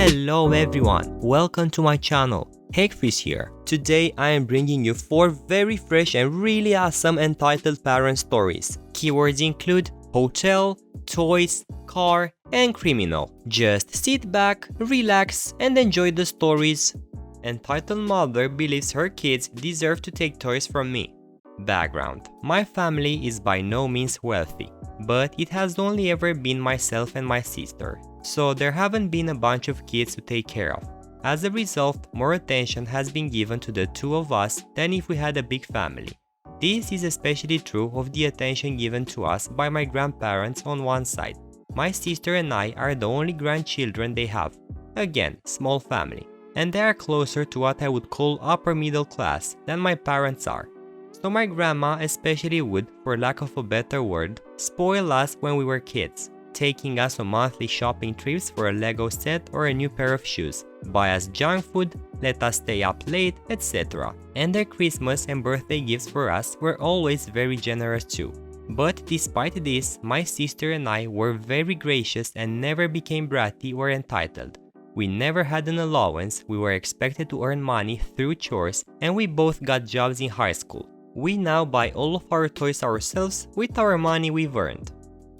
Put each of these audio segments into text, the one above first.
Hello everyone, welcome to my channel. Hegfreeze here. Today I am bringing you 4 very fresh and really awesome entitled parent stories. Keywords include hotel, toys, car, and criminal. Just sit back, relax, and enjoy the stories. Entitled mother believes her kids deserve to take toys from me. Background: my family is by no means wealthy, but it has only ever been myself and my sister, so there haven't been a bunch of kids to take care of. As a result, more attention has been given to the two of us than if we had a big family. This is especially true of the attention given to us by my grandparents on one side. My sister and I are the only grandchildren they have. Again, small family, and they are closer to what I would call upper middle class than my parents are. So my grandma especially would, for lack of a better word, spoil us when we were kids, taking us on monthly shopping trips for a Lego set or a new pair of shoes, buy us junk food, let us stay up late, etc. And their Christmas and birthday gifts for us were always very generous too. But despite this, my sister and I were very gracious and never became bratty or entitled. We never had an allowance, we were expected to earn money through chores, and we both got jobs in high school. We now buy all of our toys ourselves with our money we've earned.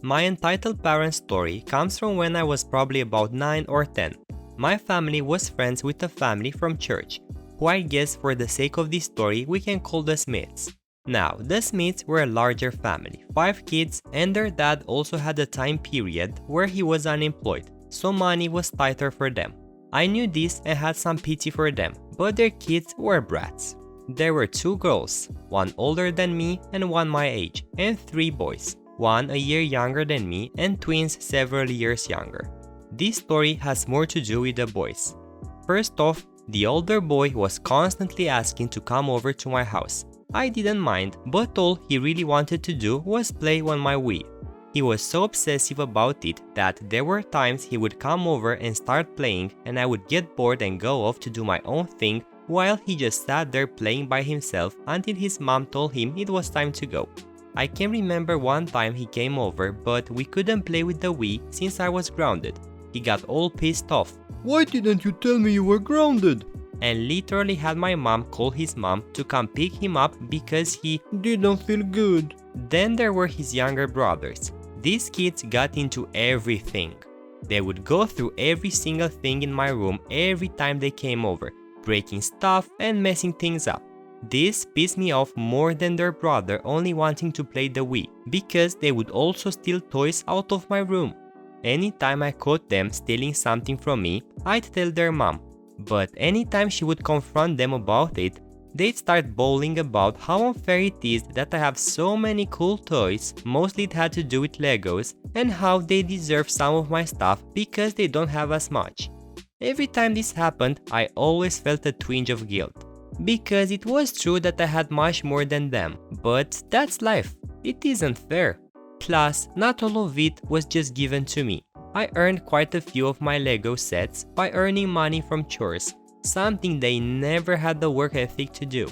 My entitled parent story comes from when I was probably about 9 or 10. My family was friends with a family from church, who I guess for the sake of this story we can call the Smiths. Now, the Smiths were a larger family, 5 kids, and their dad also had a time period where he was unemployed, so money was tighter for them. I knew this and had some pity for them, but their kids were brats. There were 2 girls, one older than me and one my age, and 3 boys, one a year younger than me and twins several years younger. This story has more to do with the boys. First off, the older boy was constantly asking to come over to my house. I didn't mind, but all he really wanted to do was play on my Wii. He was so obsessive about it that there were times he would come over and start playing and I would get bored and go off to do my own thing while he just sat there playing by himself until his mom told him it was time to go. I can remember one time he came over, but we couldn't play with the Wii since I was grounded. He got all pissed off. "Why didn't you tell me you were grounded?" And literally had my mom call his mom to come pick him up because he didn't feel good. Then there were his younger brothers. These kids got into everything. They would go through every single thing in my room every time they came over, breaking stuff and messing things up. This pissed me off more than their brother only wanting to play the Wii, because they would also steal toys out of my room. Anytime I caught them stealing something from me, I'd tell their mom, but anytime she would confront them about it, they'd start bawling about how unfair it is that I have so many cool toys, mostly it had to do with Legos, and how they deserve some of my stuff because they don't have as much. Every time this happened, I always felt a twinge of guilt. Because it was true that I had much more than them, but that's life. It isn't fair. Plus, not all of it was just given to me. I earned quite a few of my Lego sets by earning money from chores, something they never had the work ethic to do.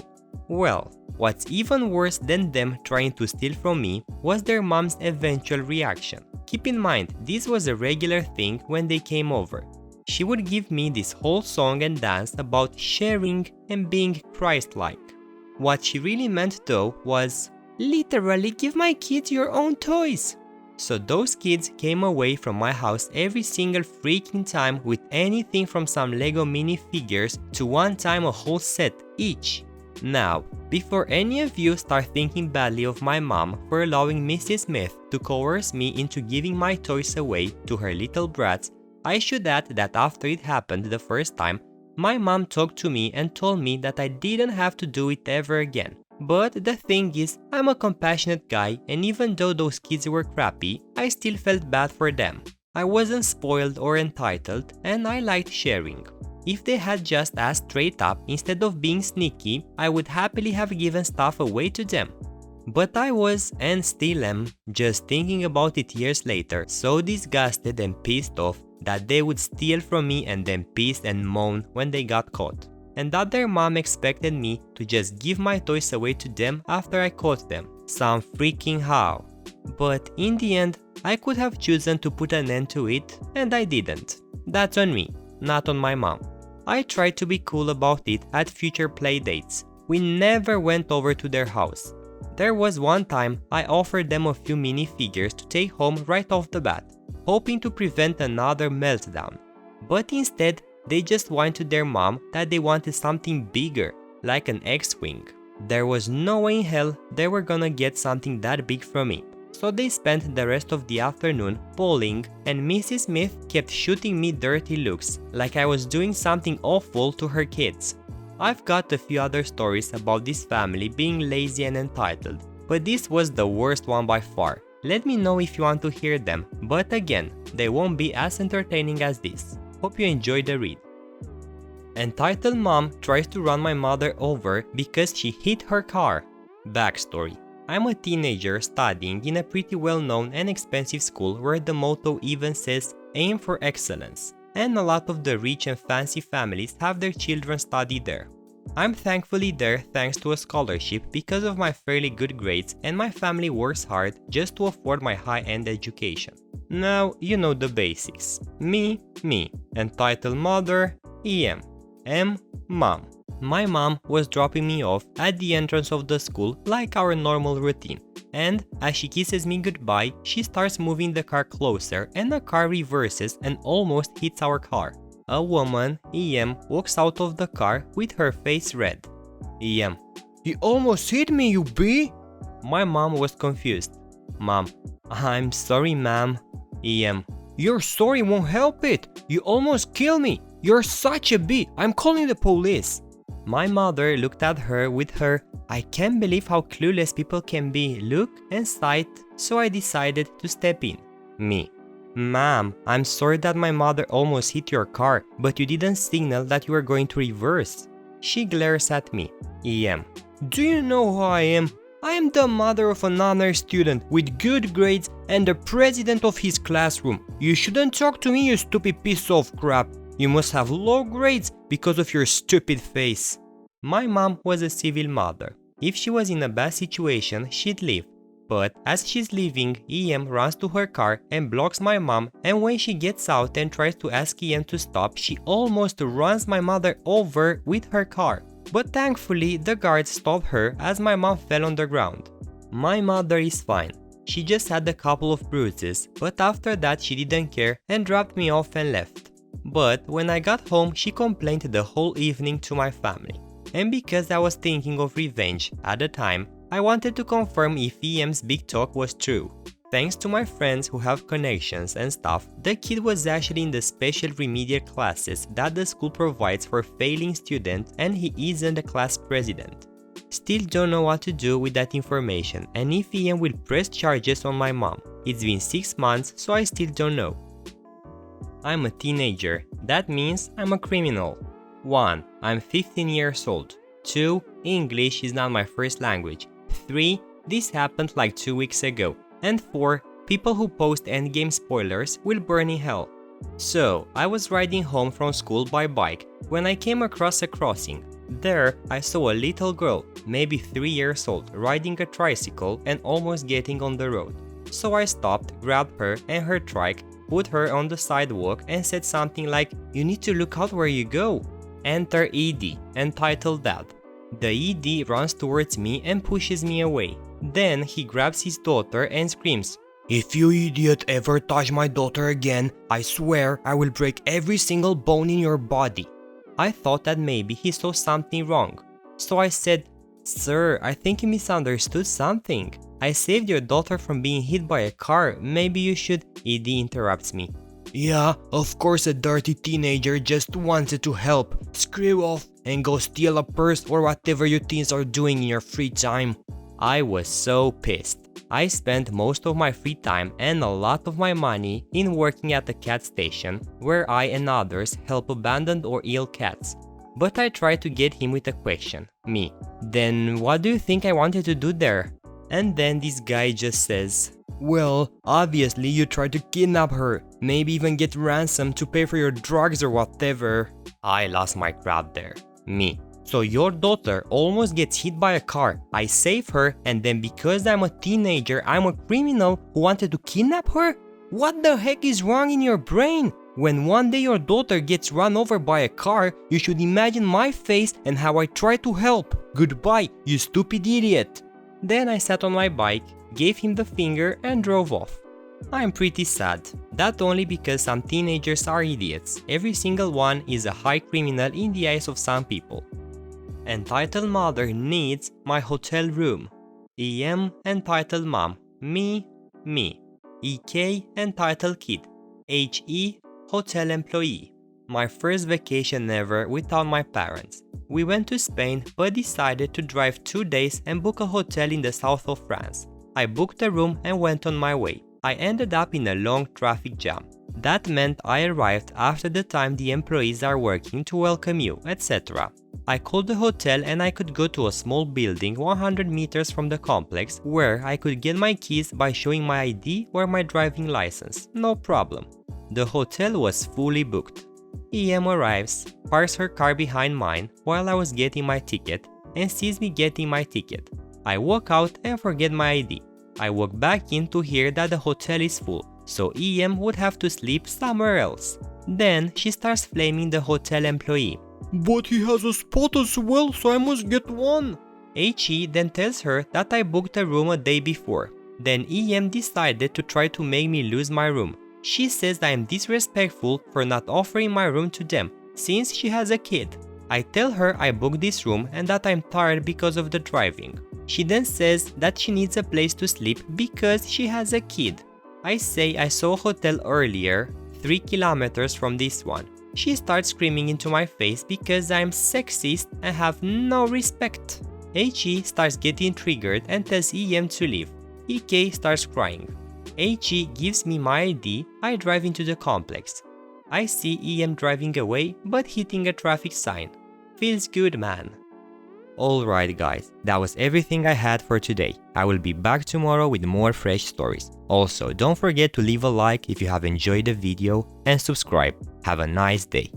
Well, what's even worse than them trying to steal from me was their mom's eventual reaction. Keep in mind, this was a regular thing when they came over. She would give me this whole song and dance about sharing and being Christ-like. What she really meant though was, literally give my kids your own toys. So those kids came away from my house every single freaking time with anything from some Lego minifigures to one time a whole set each. Now, before any of you start thinking badly of my mom for allowing Mrs. Smith to coerce me into giving my toys away to her little brats, I should add that after it happened the first time, my mom talked to me and told me that I didn't have to do it ever again. But the thing is, I'm a compassionate guy, and even though those kids were crappy, I still felt bad for them. I wasn't spoiled or entitled, and I liked sharing. If they had just asked straight up instead of being sneaky, I would happily have given stuff away to them. But I was, and still am, just thinking about it years later, so disgusted and pissed off that they would steal from me and then piss and moan when they got caught. And that their mom expected me to just give my toys away to them after I caught them. Some freaking how. But in the end, I could have chosen to put an end to it, and I didn't. That's on me. not on my mom. I tried to be cool about it at future play dates. We never went over to their house. There was one time I offered them a few minifigures to take home right off the bat, hoping to prevent another meltdown. But instead, they just whined to their mom that they wanted something bigger, like an X-Wing. There was no way in hell they were gonna get something that big from me. So they spent the rest of the afternoon bowling, and Mrs. Smith kept shooting me dirty looks, like I was doing something awful to her kids. I've got a few other stories about this family being lazy and entitled, but this was the worst one by far. Let me know if you want to hear them, but again, they won't be as entertaining as this. Hope you enjoy the read. Entitled mom tries to run my mother over because she hit her car. Backstory. I'm a teenager studying in a pretty well-known and expensive school where the motto even says aim for excellence, and a lot of the rich and fancy families have their children study there. I'm thankfully there thanks to a scholarship because of my fairly good grades, and my family works hard just to afford my high-end education. Now, you know the basics. Me, entitled mother, EM, M, mom. My mom was dropping me off at the entrance of the school like our normal routine, and as she kisses me goodbye, she starts moving the car closer and the car reverses and almost hits our car. A woman, EM, walks out of the car with her face red. EM: He almost hit me, you bee! My mom was confused. Mom: I'm sorry, ma'am. EM: Your sorry won't help it! You almost killed me! You're such a bee! I'm calling the police! My mother looked at her with her "I can't believe how clueless people can be" look and sighed, so I decided to step in. Me: Ma'am, I'm sorry that my mother almost hit your car, but you didn't signal that you were going to reverse. She glares at me. EM: Do you know who I am? I am the mother of an honor student with good grades and the president of his classroom. You shouldn't talk to me, you stupid piece of crap. You must have low grades because of your stupid face. My mom was a civil mother. If she was in a bad situation, she'd leave. But as she's leaving, EM runs to her car and blocks my mom, and when she gets out and tries to ask EM to stop, she almost runs my mother over with her car. But thankfully, the guards stopped her as my mom fell on the ground. My mother is fine. She just had a couple of bruises, but after that she didn't care and dropped me off and left. But when I got home, she complained the whole evening to my family. And because I was thinking of revenge at the time, I wanted to confirm if EM's big talk was true. Thanks to my friends who have connections and stuff, the kid was actually in the special remedial classes that the school provides for failing students, and he isn't the class president. Still don't know what to do with that information and if EM will press charges on my mom. It's been 6 months, so I still don't know. I'm a teenager. That means I'm a criminal. 1. I'm 15 years old. 2. English is not my first language. 3. This happened like 2 weeks ago. And 4. People who post endgame spoilers will burn in hell. So, I was riding home from school by bike when I came across a crossing. There, I saw a little girl, maybe 3 years old, riding a tricycle and almost getting on the road. So I stopped, grabbed her and her trike, put her on the sidewalk and said something like, "You need to look out where you go." Enter ED, entitled Dad. The ED runs towards me and pushes me away. Then he grabs his daughter and screams, If you idiot ever touch my daughter again, I swear I will break every single bone in your body. I thought that maybe he saw something wrong. So I said, "Sir, I think you misunderstood something. I saved your daughter from being hit by a car, maybe you should..." ED interrupts me. Yeah, of course a dirty teenager just wanted to help. Screw off and go steal a purse or whatever you teens are doing in your free time. I was so pissed. I spent most of my free time and a lot of my money in working at the cat station, where I and others help abandoned or ill cats. But I tried to get him with a question. Me: "Then what do you think I wanted to do there?" And then this guy just says, Well, obviously you tried to kidnap her, maybe even get ransom to pay for your drugs or whatever. I lost my crap there. Me: "So your daughter almost gets hit by a car, I save her, and then because I'm a teenager, I'm a criminal who wanted to kidnap her? What the heck is wrong in your brain? When one day your daughter gets run over by a car, you should imagine my face and how I try to help. Goodbye, you stupid idiot. Then I sat on my bike, gave him the finger and drove off. I'm pretty sad. That only because some teenagers are idiots. Every single one is a high criminal in the eyes of some people. Entitled mother needs my hotel room. EM entitled mom. Me. EK entitled kid. HE hotel employee. My first vacation ever without my parents. We went to Spain but decided to drive 2 days and book a hotel in the south of France. I booked a room and went on my way. I ended up in a long traffic jam. That meant I arrived after the time the employees are working to welcome you, etc. I called the hotel and I could go to a small building 100 meters from the complex where I could get my keys by showing my ID or my driving license, no problem. The hotel was fully booked. EM arrives, parks her car behind mine while I was getting my ticket and sees me getting my ticket. I walk out and forget my ID. I walk back in to hear that the hotel is full, so EM would have to sleep somewhere else. Then she starts flaming the hotel employee. But he has a spot as well, so I must get one. HE then tells her that I booked a room a day before. Then EM decided to try to make me lose my room. She says I am disrespectful for not offering my room to them, since she has a kid. I tell her I booked this room and that I'm tired because of the driving. She then says that she needs a place to sleep because she has a kid. I say I saw a hotel earlier, 3 kilometers from this one. She starts screaming into my face because I'm sexist and have no respect. HE starts getting triggered and tells EM to leave. EK starts crying. HE gives me my ID, I drive into the complex. I see EM driving away but hitting a traffic sign. Feels good, man. Alright guys, that was everything I had for today. I will be back tomorrow with more fresh stories. Also, don't forget to leave a like if you have enjoyed the video and subscribe. Have a nice day.